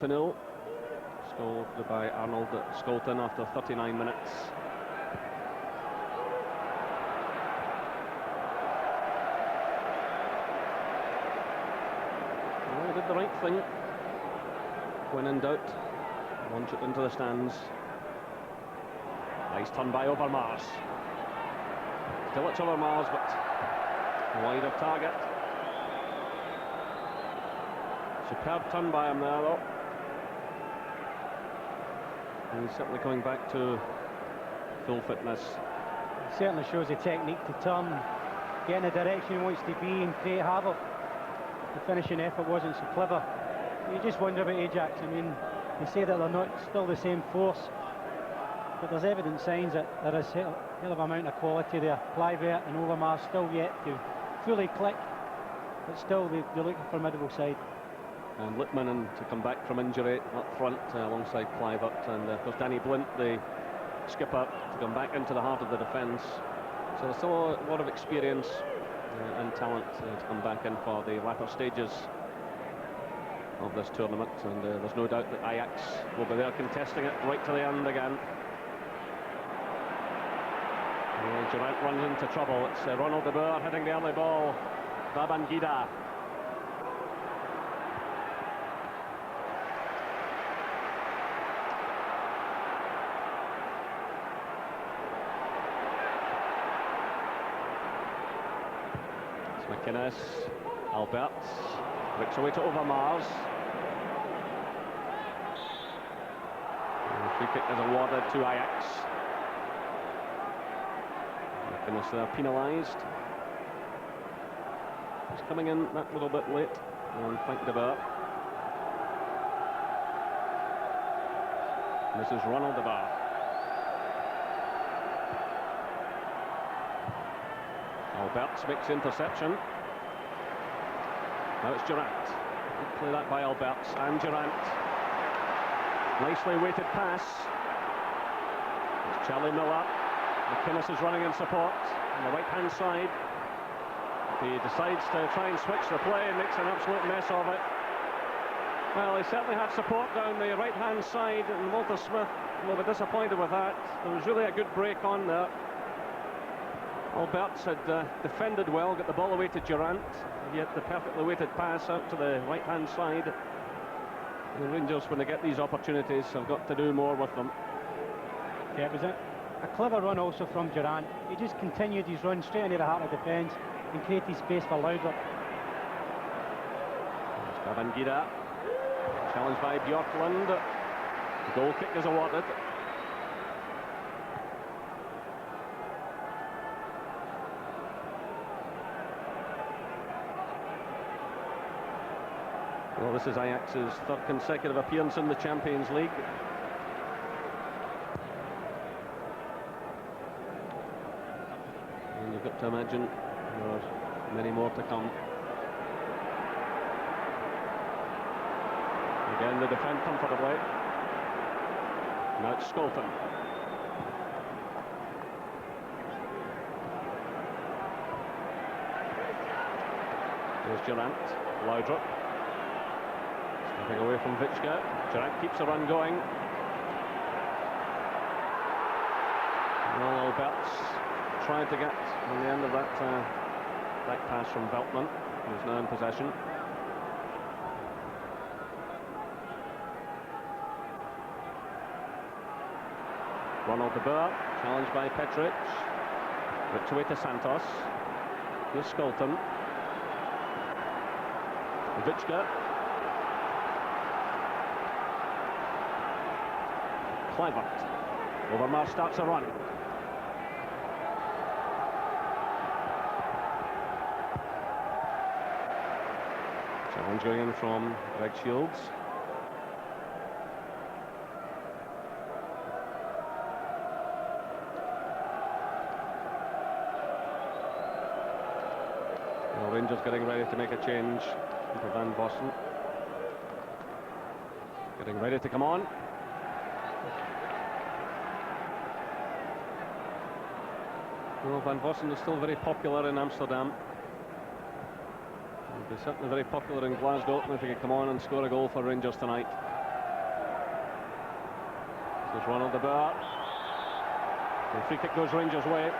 0. Scored by Arnold Skolton after 39 minutes. Well, he did the right thing. When in doubt, launch it into the stands. Nice turn by Overmars. Still it's Overmars, but wide of target. Superb turn by him there, though. And he's certainly coming back to full fitness. It certainly shows the technique to turn, get in the direction he wants to be and create havoc. The finishing effort wasn't so clever. You just wonder about Ajax. I mean, they say that they're not still the same force, but there's evident signs that there is a hell of an amount of quality there. Kluivert and Overmars still yet to fully click, but still they look a formidable side. And Littman to come back from injury up front alongside Kluivert, and of course Danny Blint, the skipper, to come back into the heart of the defence. So there's still a lot of experience and talent to come back in for the latter stages of this tournament, and there's no doubt that Ajax will be there contesting it right to the end again. Durant runs into trouble. It's Ronald de Boer hitting the early ball. Babangida. McInnes, Alberts, breaks away to Overmars. The free kick is awarded to Ajax. McInnes there penalised. He's coming in that little bit late, and thank De Boer. This is Ronald de Boer. Alberts makes the interception. Now it's Durant. Good play that by Alberts and Durant. Nicely weighted pass. It's Charlie Miller. McInnes is running in support on the right-hand side. He decides to try and switch the play and makes an absolute mess of it. Well, he certainly had support down the right-hand side, and Walter Smith will be disappointed with that. There was really a good break on there. Alberts had defended well, got the ball away to Durant, yet the perfectly weighted pass out to the right-hand side. The Rangers, when they get these opportunities, have got to do more with them. Yeah, it was a clever run also from Durant. He just continued his run straight into the heart of defence and created space for Laudrup. Babangida, challenged by Bjorklund. The goal kick is awarded. Well, this is Ajax's third consecutive appearance in the Champions League. And you've got to imagine there are many more to come. Again, they defend comfortably. Now it's Skolton. There's Durant, Laudrup. Stepping away from Vichka. Durant keeps the run going. Well, Alberts tried to get on the end of that back pass from Veltman, who's now in possession. Ronald de Boer, challenged by Petric. Ripped away to Santos. Here's Skolton. Vichka. Kluivert. Overmars starts a run. Challenge going in from Greg Shields. Well, Rangers getting ready to make a change for Van Vossen. Getting ready to come on. Well, Van Vossen is still very popular in Amsterdam. He'll be certainly very popular in Glasgow if he can come on and score a goal for Rangers tonight. There's Ronald de Boer. The free kick goes Rangers' way.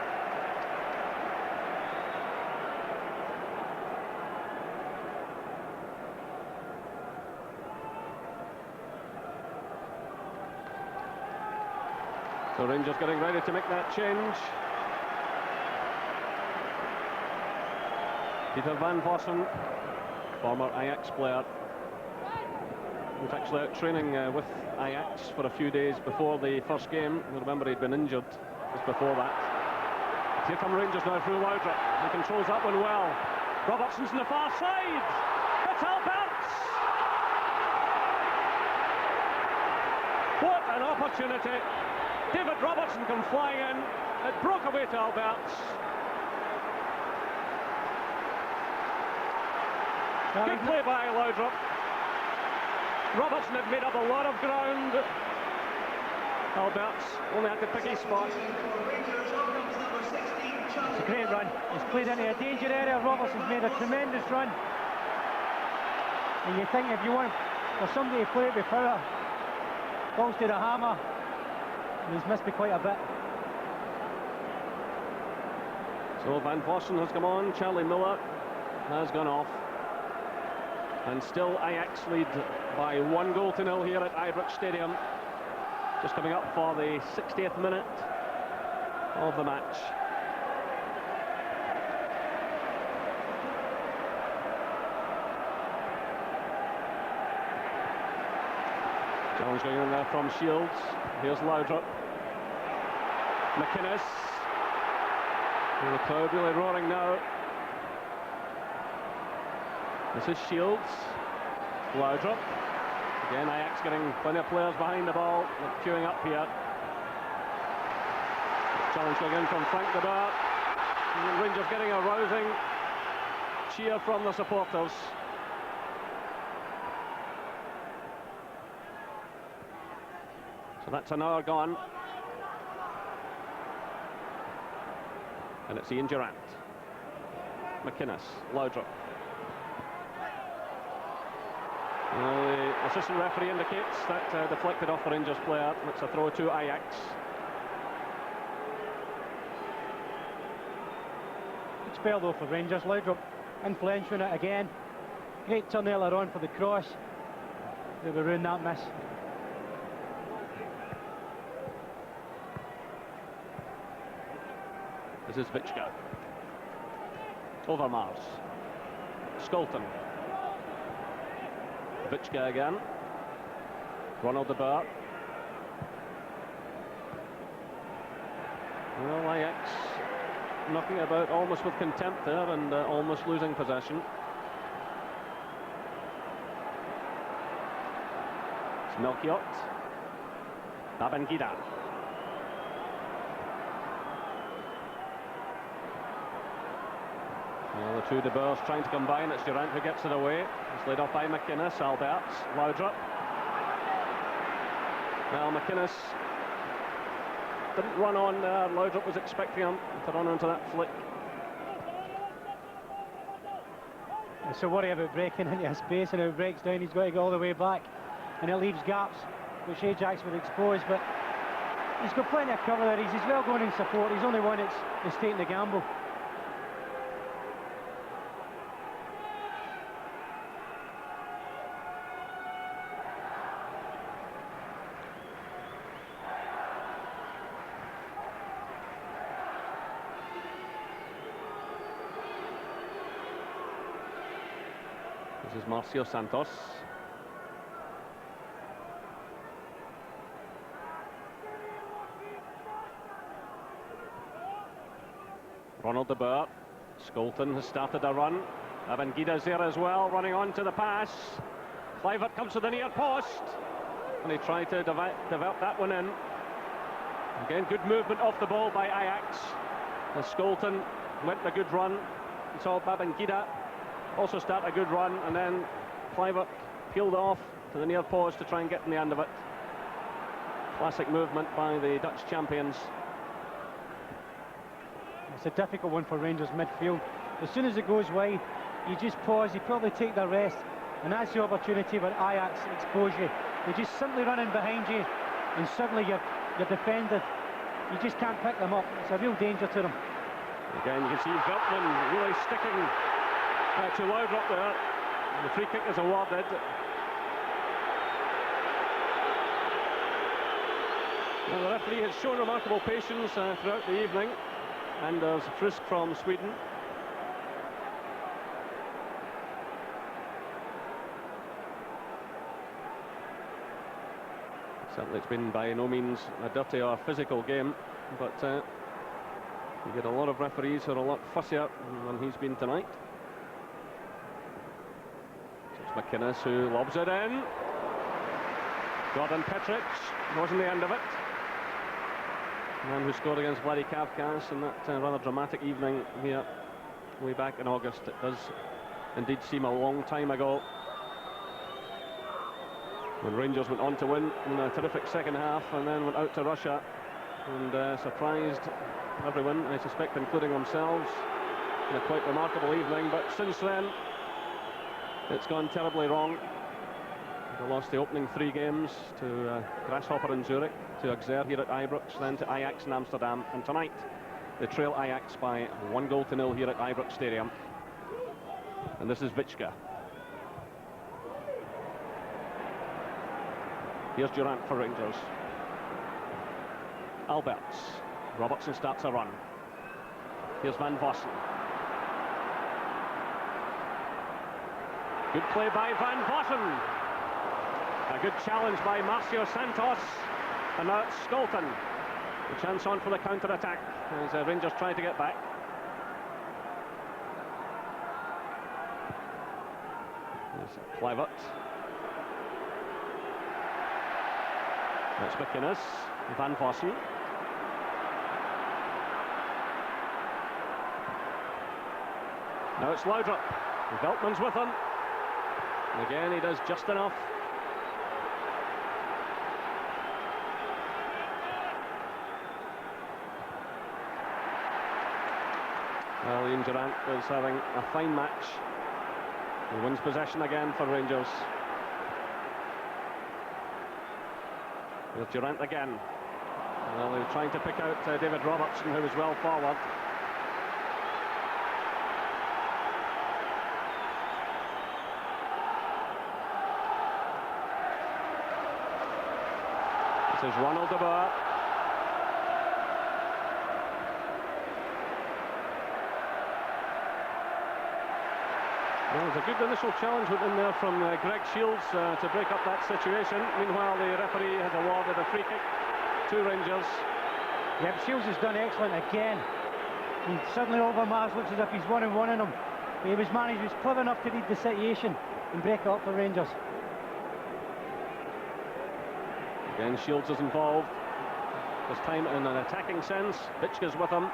So Rangers getting ready to make that change. Peter Van Vossen, former Ajax player. He was actually out training with Ajax for a few days before the first game. You remember he'd been injured just before that. Here come Rangers now through Laudrup. He controls that one well. Robertson's on the far side. It's Alberts. What an opportunity. David Robertson come flying in. It broke away to Alberts. Good play by Laudrup. Robertson had made up a lot of ground. Alberts only had to pick his spot. It's a great run. He's played into a danger area. Robertson's made a tremendous run. And you think if you want for somebody to play it with power, balls to the hammer, he's missed me quite a bit. So Van Vossen has come on. Charlie Miller has gone off. And still Ajax lead by 1-0 here at Ibrox Stadium. Just coming up for the 60th minute of the match. Challenge going in there from Shields. Here's Laudrup. McInnes. The crowd really roaring now. This is Shields. Laudrup. Again, Ajax getting plenty of players behind the ball. They're queuing up here. Challenge going in from Frank de Boer. And Rangers getting a rousing cheer from the supporters. So that's an hour gone. And it's Ian Durrant. McInnes, Laudrup. The assistant referee indicates that deflected off the Rangers player. It's a throw to Ajax. Good spell though for Rangers. Laudrup influential it again. Great turn earlier on for the cross. They will ruin that miss. This is Vichka. Overmars. Skolton. Vichka again. Ronald de Boer. Well, Ajax knocking about almost with contempt there and almost losing possession. It's Melchiot. Babangida. Well, the two de Boers trying to combine. It's Durant who gets it away. It's laid off by McInnes. Alberts, Laudrup. Well, McInnes didn't run on there. Laudrup was expecting him to run onto that flick. It's a worry about breaking into a space, and if it breaks down, he's got to go all the way back. And it leaves gaps, which Ajax would expose, but he's got plenty of cover there. He's well going in support. He's only one that's taking the gamble. This is Marcio Santos. Ronald de Boer. Skolton has started a run. Babangida's there as well, running on to the pass. Kluivert comes to the near post. And he tried to develop that one in. Again, good movement off the ball by Ajax. As Skolton went a good run. We saw Babangida also start a good run, and then Kluivert peeled off to the near post to try and get in the end of it. Classic movement by the Dutch champions. It's a difficult one for Rangers midfield. As soon as it goes wide, you just pause, you probably take their rest, and that's the opportunity where Ajax expose you. They just simply run in behind you, and suddenly you're defended. You just can't pick them up. It's a real danger to them. Again, you can see Veltman really sticking to Laudrup there. The free kick is awarded. Well, the referee has shown remarkable patience throughout the evening, and there's Frisk from Sweden. Certainly it's been by no means a dirty or physical game, but you get a lot of referees who are a lot fussier than he's been tonight. So it's McInnes who lobs it in. Gordon Petric wasn't the end of it. The man who scored against Vladikavkaz in that rather dramatic evening here way back in August. It does indeed seem a long time ago, when Rangers went on to win in a terrific second half and then went out to Russia and surprised everyone, I suspect including themselves, in a quite remarkable evening. But since then it's gone terribly wrong. They lost the opening 3 games to Grasshopper in Zurich, to Auxerre here at Ibrox, then to Ajax in Amsterdam, and tonight they trail Ajax by 1-0 here at Ibrox Stadium. And this is Vichka. Here's Durant for Rangers. Alberts. Robertson starts a run. Here's Van Vossen. Good play by Van Vossen. A good challenge by Marcio Santos. And now it's Skolton. The chance on for the counter-attack as Rangers try to get back. There's Kluivert. That's McInnes. Van Vossen. Now it's Laudrup. Veltman's with him. And again, he does just enough. Well, Ian Durant is having a fine match. He wins possession again for Rangers. Here's Durant again. Well, they're trying to pick out David Robertson, who was well forward. This is Ronald de Boer. Well, there's a good initial challenge within there from Greg Shields to break up that situation. Meanwhile, the referee has awarded a free kick to Rangers. Yeah, Shields has done excellent again. He suddenly Overmars looks as if he's 1-on-1 in him. But he was clever enough to read the situation and break it up for Rangers. Again, Shields is involved. This time in an attacking sense. Vichka's with him.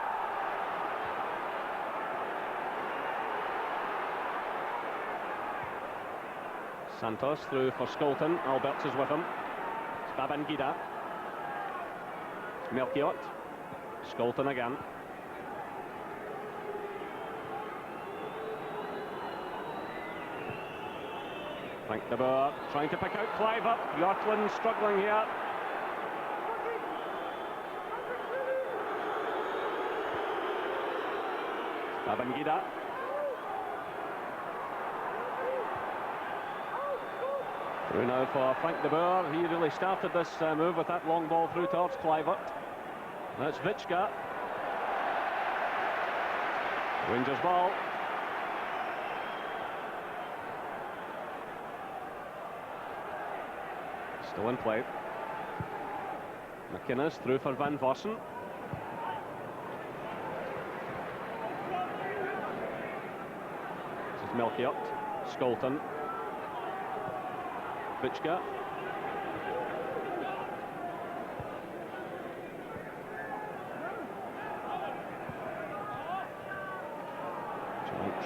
Santos through for Skolton. Alberts is with him. It's Babangida. It's Melchiot. Skolton again. Frank de Boer trying to pick out Kluivert. Bjorklund struggling here. Babangida. Through now for Frank de Boer. He really started this move with that long ball through towards Kluivert. That's Vichka. Rangers ball. Still in play. McInnes through for Van Vossen. This is Melchiot. Skolton. Vichka.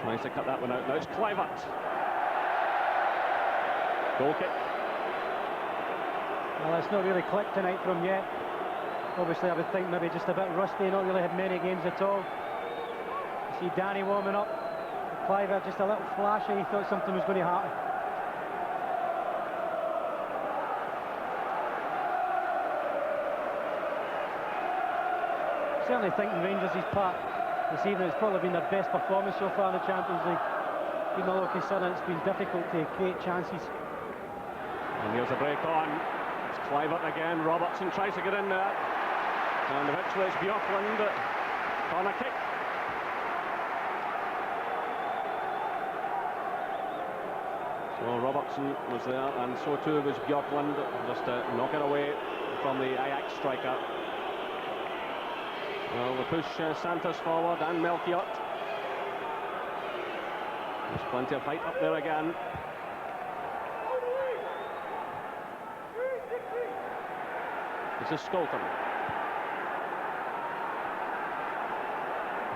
Tries to cut that one out. Now it's Kluivert. Goal kick. Well, it's not really clicked tonight from yet. Obviously, I would think maybe just a bit rusty, not really had many games at all. You see Danny warming up. Kluivert just a little flashy. He thought something was going to happen. certainly think Rangers' part this evening has probably been their best performance so far in the Champions League. Even though considering it's been difficult to create chances. And here's a break on. It's Kluivert again. Robertson tries to get in there. And eventually it's Bjorklund. Corner kick. So Robertson was there, and so too was Bjorklund. Just knock it away from the Ajax striker. Well, they push Santos forward and Melchiot. There's plenty of height up there again. This is Skolten.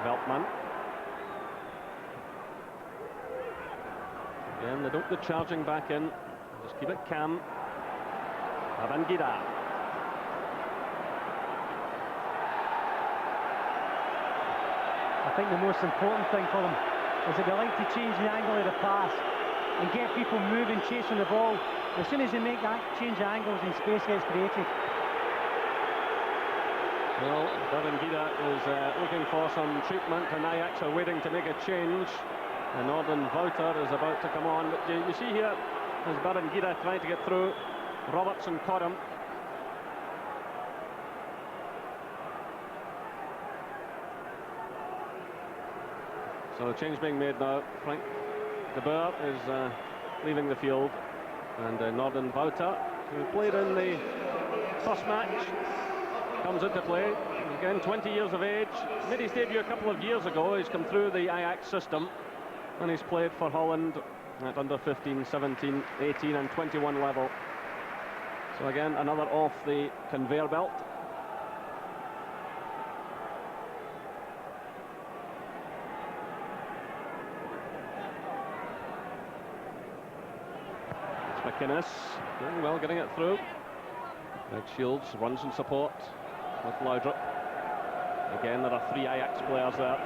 Veltman. Again, they don't go charging back in. Just keep it calm. Babangida. I think the most important thing for them is that they like to change the angle of the pass and get people moving, chasing the ball. As soon as they make that change of angles and space gets created. Well, Babangida is looking for some treatment, and Ajax are waiting to make a change. And Norden Wouter is about to come on. But you see here, as Babangida trying to get through, Robertson caught him. So a change being made now. Frank de Boer is leaving the field, and Norden Wouter, who played in the first match, comes into play. Again, 20 years of age. Made his debut a couple of years ago. He's come through the Ajax system, and he's played for Holland at under 15, 17, 18 and 21 level. So again, another off the conveyor belt. McInnes doing well, getting it through. Greg Shields runs in support with Laudrup. Again, there are three Ajax players there.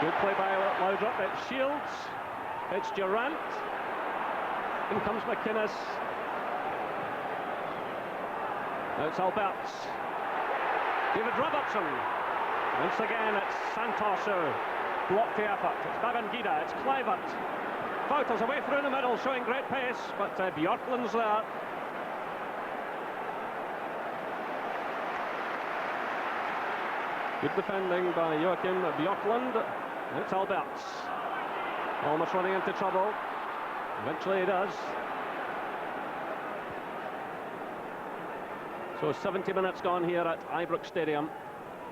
Good play by Laudrup. It's Shields. It's Durant. In comes McInnes. Now it's Alberts. David Robertson. Once again, it's Santos who blocked the effort. It's Babangida. It's Kluivert. Wouter's away through the middle, showing great pace, but Bjorklund's there. Good defending by Joachim Bjorklund. It's Alberts. Almost running into trouble. Eventually he does. So 70 minutes gone here at Ibrox Stadium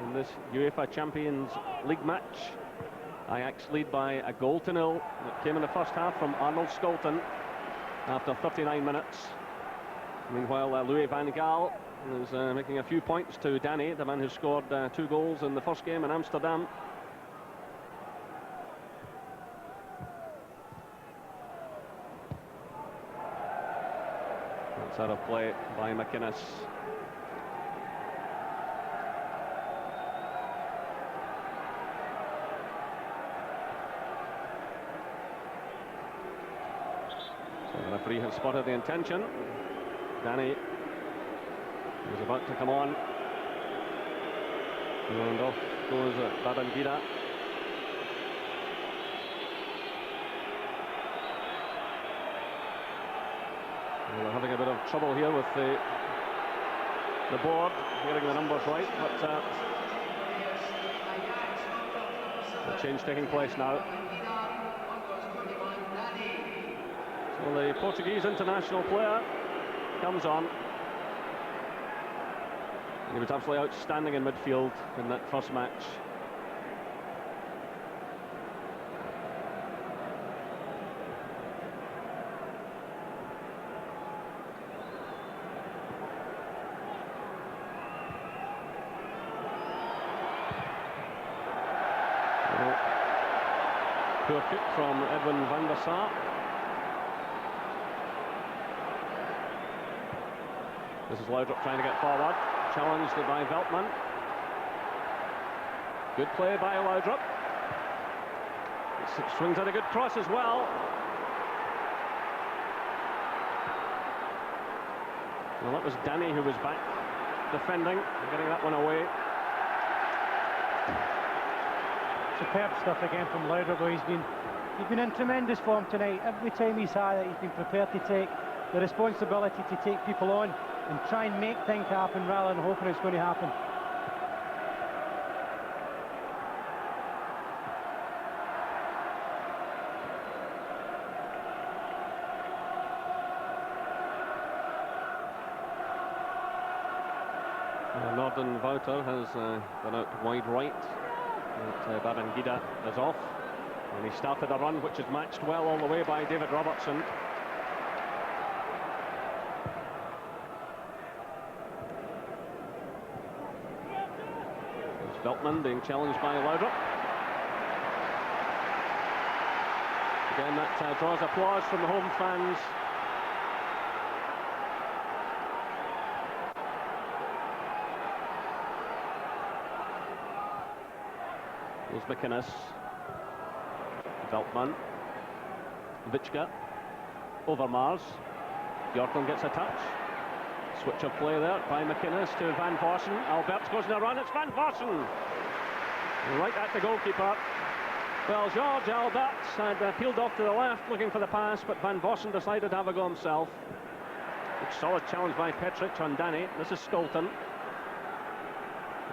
in this UEFA Champions League match. Ajax lead by a goal to nil. That came in the first half from Arnold Skolten after 39 minutes. Meanwhile, Louis van Gaal is making a few points to Danny, the man who scored 2 goals in the first game in Amsterdam. That's out of play by McInnes. The referee has spotted the intention. Danny is about to come on. And off goes Babangida. Well, they're having a bit of trouble here with the board, getting the numbers right, but a change taking place now. So the Portuguese international player comes on. He was absolutely outstanding in midfield in that first match. Poor kick from Edwin van der Sar. This is Laudrup trying to get forward, challenged by Veltman. Good play by Laudrup. Swings at a good cross as well. Well, that was Danny who was back defending, getting that one away. Superb stuff again from Laudrup. He's been in tremendous form tonight. Every time he's had it, he's been prepared to take the responsibility to take people on and try and make things happen rather than hoping it's going to happen. Norden Wouter has gone out wide right. Babangida is off. And he started a run which is matched well all the way by David Robertson. There's Veltman being challenged by Laudrup. Again, that draws applause from the home fans. Here's McInnes. Veltman. Vichka. Over Mars. Bjorklund gets a touch. Switch of play there by McInnes to Van Vossen. Alberts goes in a run. It's Van Vossen. Right at the goalkeeper. Well, George Alberts had peeled off to the left looking for the pass, but Van Vossen decided to have a go himself. Good solid challenge by Petric on Danny. This is Skolton.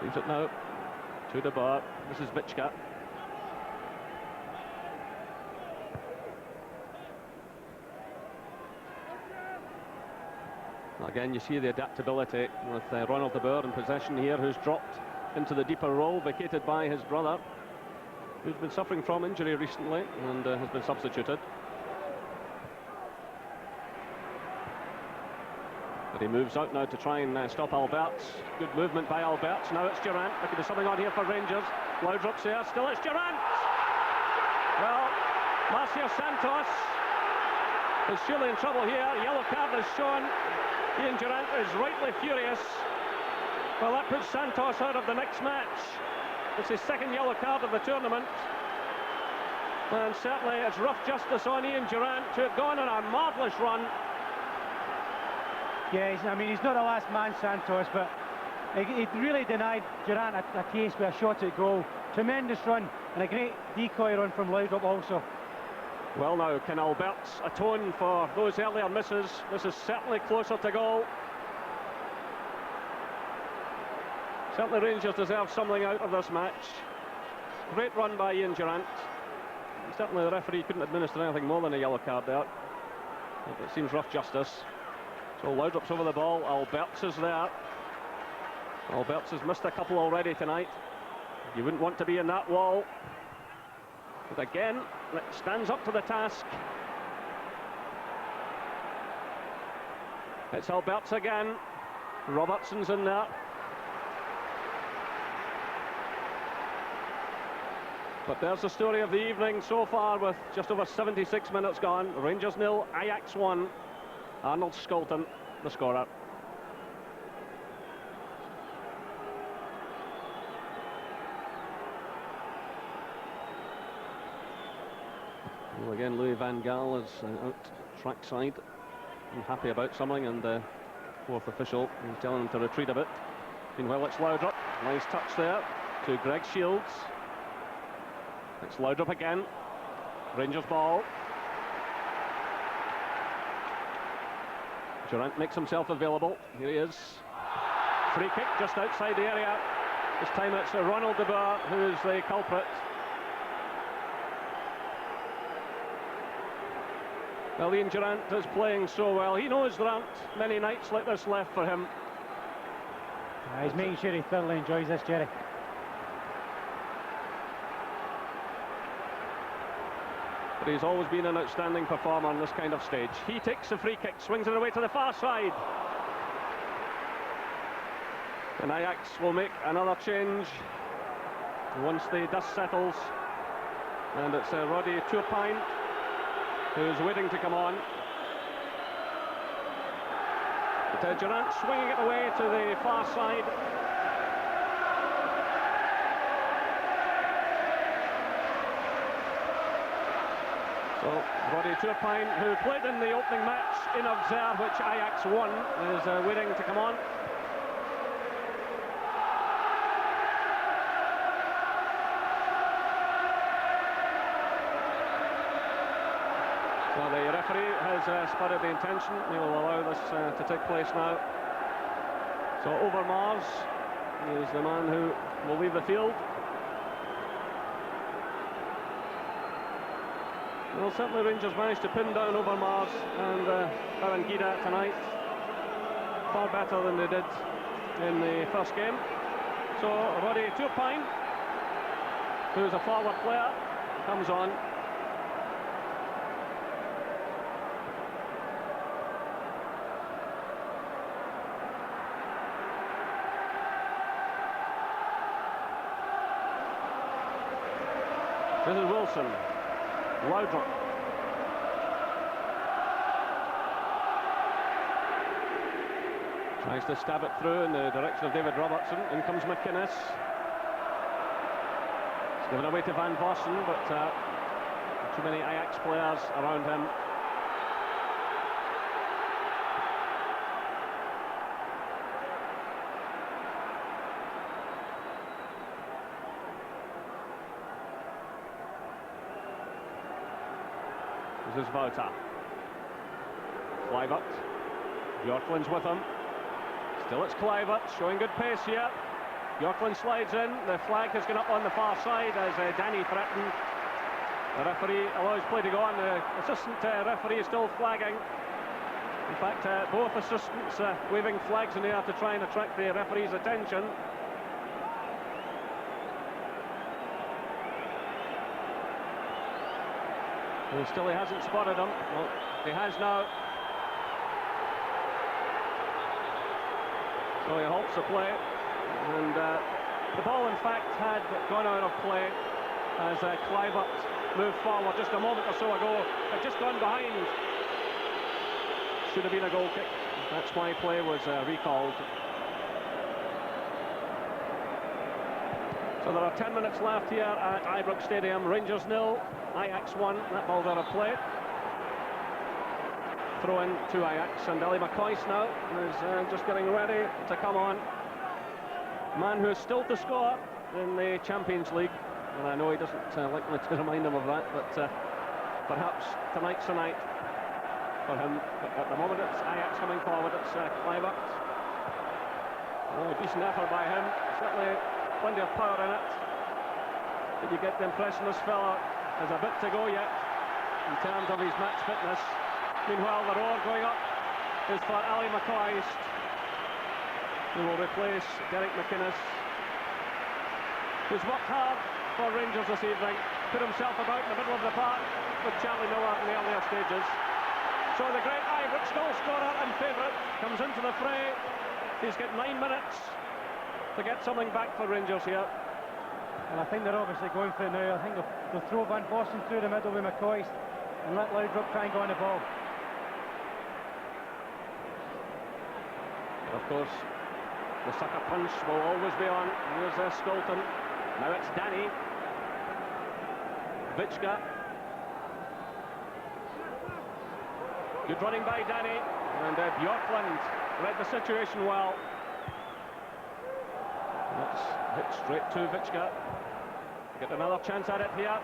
Leaves it now to De Boer. This is Vichka. Again, you see the adaptability with Ronald De Boer in possession here, who's dropped into the deeper role, vacated by his brother, who's been suffering from injury recently and has been substituted. But he moves out now to try and stop Alberts. Good movement by Alberts. Now it's Durant. There could be something on here for Rangers. Laudrup's there. Still it's Durant. Well, Marcio Santos is surely in trouble here. Yellow card is shown. Ian Durant is rightly furious. Well, that puts Santos out of the next match. It's his second yellow card of the tournament. And certainly it's rough justice on Ian Durant, who had gone on a marvellous run. Yeah, I mean, he's not the last man, Santos, but he really denied Durant a case with a shot at goal. Tremendous run and a great decoy run from Laudrup also. Well, now, can Alberts atone for those earlier misses? This is certainly closer to goal. Certainly Rangers deserve something out of this match. Great run by Ian Durant. Certainly the referee couldn't administer anything more than a yellow card there. It seems rough justice. So Laudrup's over the ball. Alberts is there. Alberts has missed a couple already tonight. You wouldn't want to be in that wall. But again, it stands up to the task. It's Alberts again. Robertson's in there. But there's the story of the evening so far, with just over 76 minutes gone. Rangers 0, Ajax 1. Arnold Skolton, the scorer. Well, again, Louis van Gaal is out trackside, unhappy about something, and the fourth official is telling him to retreat a bit. Meanwhile, it's Laudrup. Nice touch there to Greg Shields. It's Laudrup again. Rangers ball. Durant makes himself available. Here he is. Free kick just outside the area. This time it's Ronald De Boer who is the culprit. Well, Ian Durant is playing so well. He knows there aren't many nights like this left for him. He's making sure he thoroughly enjoys this, Jerry. But he's always been an outstanding performer on this kind of stage. He takes the free kick, swings it away to the far side. And Ajax will make another change once the dust settles. And it's Roddy Turpijn who's waiting to come on. But Durant swinging it away to the far side. So Roddy Turpijn, who played in the opening match in Auxerre, which Ajax won, is waiting to come on. Well, the referee has spotted the intention. He will allow this to take place now. So Overmars is the man who will leave the field. Well, certainly Rangers managed to pin down Overmars and Barangida tonight. Far better than they did in the first game. So Roddy Turpine, who's a forward player, comes on. This is Wilson. Laudrup. Tries to stab it through in the direction of David Robertson. In comes McInnes. It's given away to Van Vossen, but too many Ajax players around him. This is Wouter. Kluivert. Bjorklund's with him. Still it's Kluivert, showing good pace here. Bjorklund slides in. The flag has gone up on the far side as Danny threatened. The referee allows play to go on. The assistant referee is still flagging. In fact, both assistants waving flags in the air to try and attract the referee's attention. Well, still he hasn't spotted him. Well, he has now. So he halts the play. And the ball, in fact, had gone out of play as Kluivert moved forward just a moment or so ago. Had just gone behind. Should have been a goal kick. That's why play was recalled. So there are 10 minutes left here at Ibrox Stadium. Rangers 0, Ajax 1. That ball's out of play. Throw in to Ajax, and Ellie McCoist now is just getting ready to come on. Man who is still to score in the Champions League, and I know he doesn't like me to remind him of that, but perhaps tonight's the night for him. But at the moment it's Ajax coming forward. It's Kluivert. Oh, decent effort by him. Certainly plenty of power in it. Did you get the impression this fella has a bit to go yet in terms of his match fitness? Meanwhile, the roar going up is for Ali McCoist, who will replace Derek McInnes, who's worked hard for Rangers this evening, put himself about in the middle of the park with Charlie Miller in the earlier stages. So the great Ibrox goal scorer and favourite comes into the fray. He's got 9 minutes to get something back for Rangers here. And I think they're obviously going for it now. I think they'll throw Van Vossen through the middle with McCoist and let Laudrup try and go on the ball. Of course, the sucker punch will always be on. Here's Skolton. Now it's Danny. Vichka. Good running by Danny. And Bjorklund read the situation well. That's hit straight to Vichka. Get another chance at it here.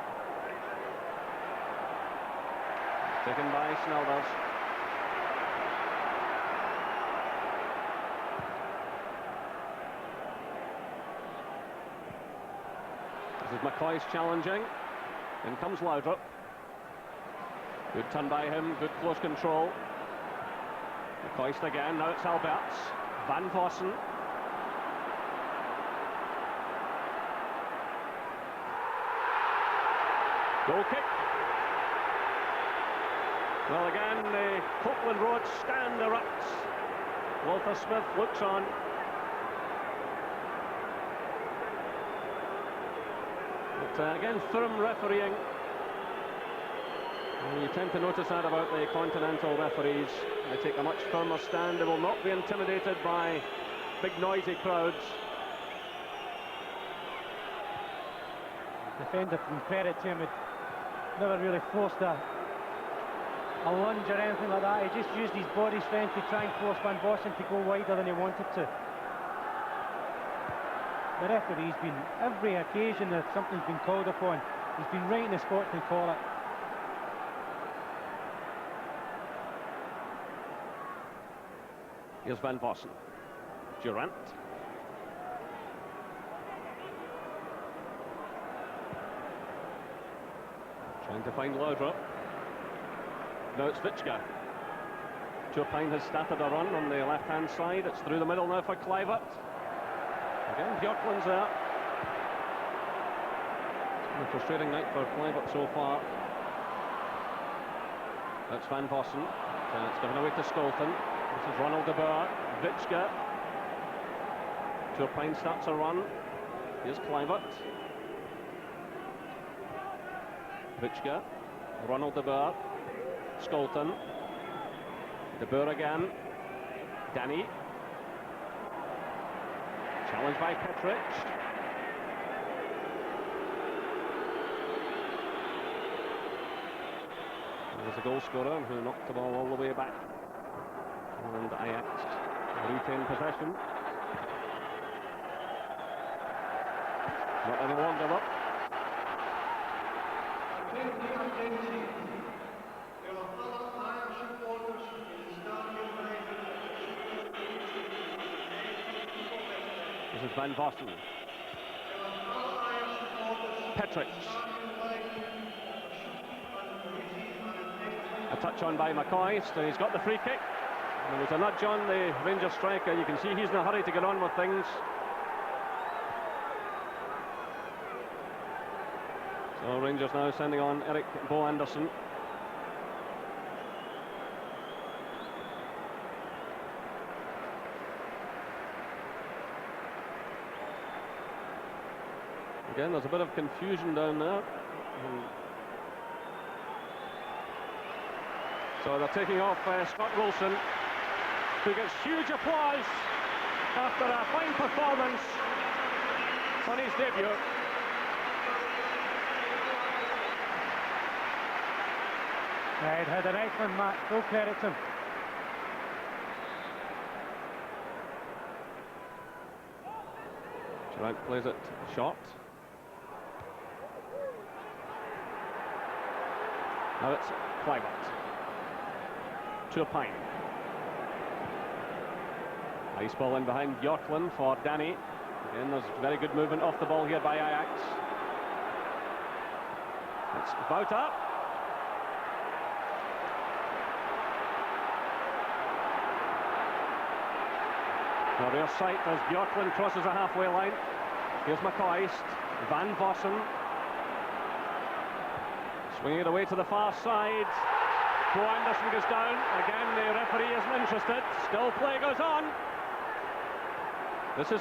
Taken by Snelders. This is McCoist challenging. In comes Laudrup. Good turn by him, good close control. McCoist again, now it's Alberts. Van Vossen. Goal kick. Well, again, the Copeland Road stand erupts. Walter Smith looks on. But again, firm refereeing. And you tend to notice that about the continental referees. They take a much firmer stand. They will not be intimidated by big noisy crowds. Defender, from credit to him, had never really forced a lunge or anything like that. He just used his body strength to try and force Van Vossen to go wider than he wanted to. The referee's been, every occasion that something's been called upon, he's been right in the spot to call it. Here's Van Vossen. Durant. Trying to find Laudrup. Now it's Vichka. Turpin has started a run on the left-hand side. It's through the middle now for Kluivert. Again, Björklund's there. It's been a frustrating night for Kluivert so far. That's Van Vossen. It's given away to Skolten. This is Ronald de Boer. Vichka. Turpin starts a run. Here's Kluivert. Vichka. Ronald de Boer. Skolten. De Boer again. Danny. Challenged by Petric. There's a goal scorer who knocked the ball all the way back. And Ajax retain possession. Not any longer up. This is Van Vossen. Petric. A touch on by McCoy, so he's got the free kick. There was a nudge on the Rangers striker. You can see he's in a hurry to get on with things. So Rangers now sending on Erik Bo Anderson. Again, there's a bit of confusion down there. So they're taking off Scott Wilson, who gets huge applause after a fine performance on his debut. Right, had an excellent match, full credit to him. Durant plays it short. Now it's Kluivert. Turpin. Nice ball in behind Björklund for Danny. Again, there's very good movement off the ball here by Ajax. It's Bouta. The rear sight as Björklund crosses the halfway line. Here's McCoy. Van Vossen. Swinging it away to the far side. Bo Anderson goes down. Again, the referee isn't interested. Still play goes on. This is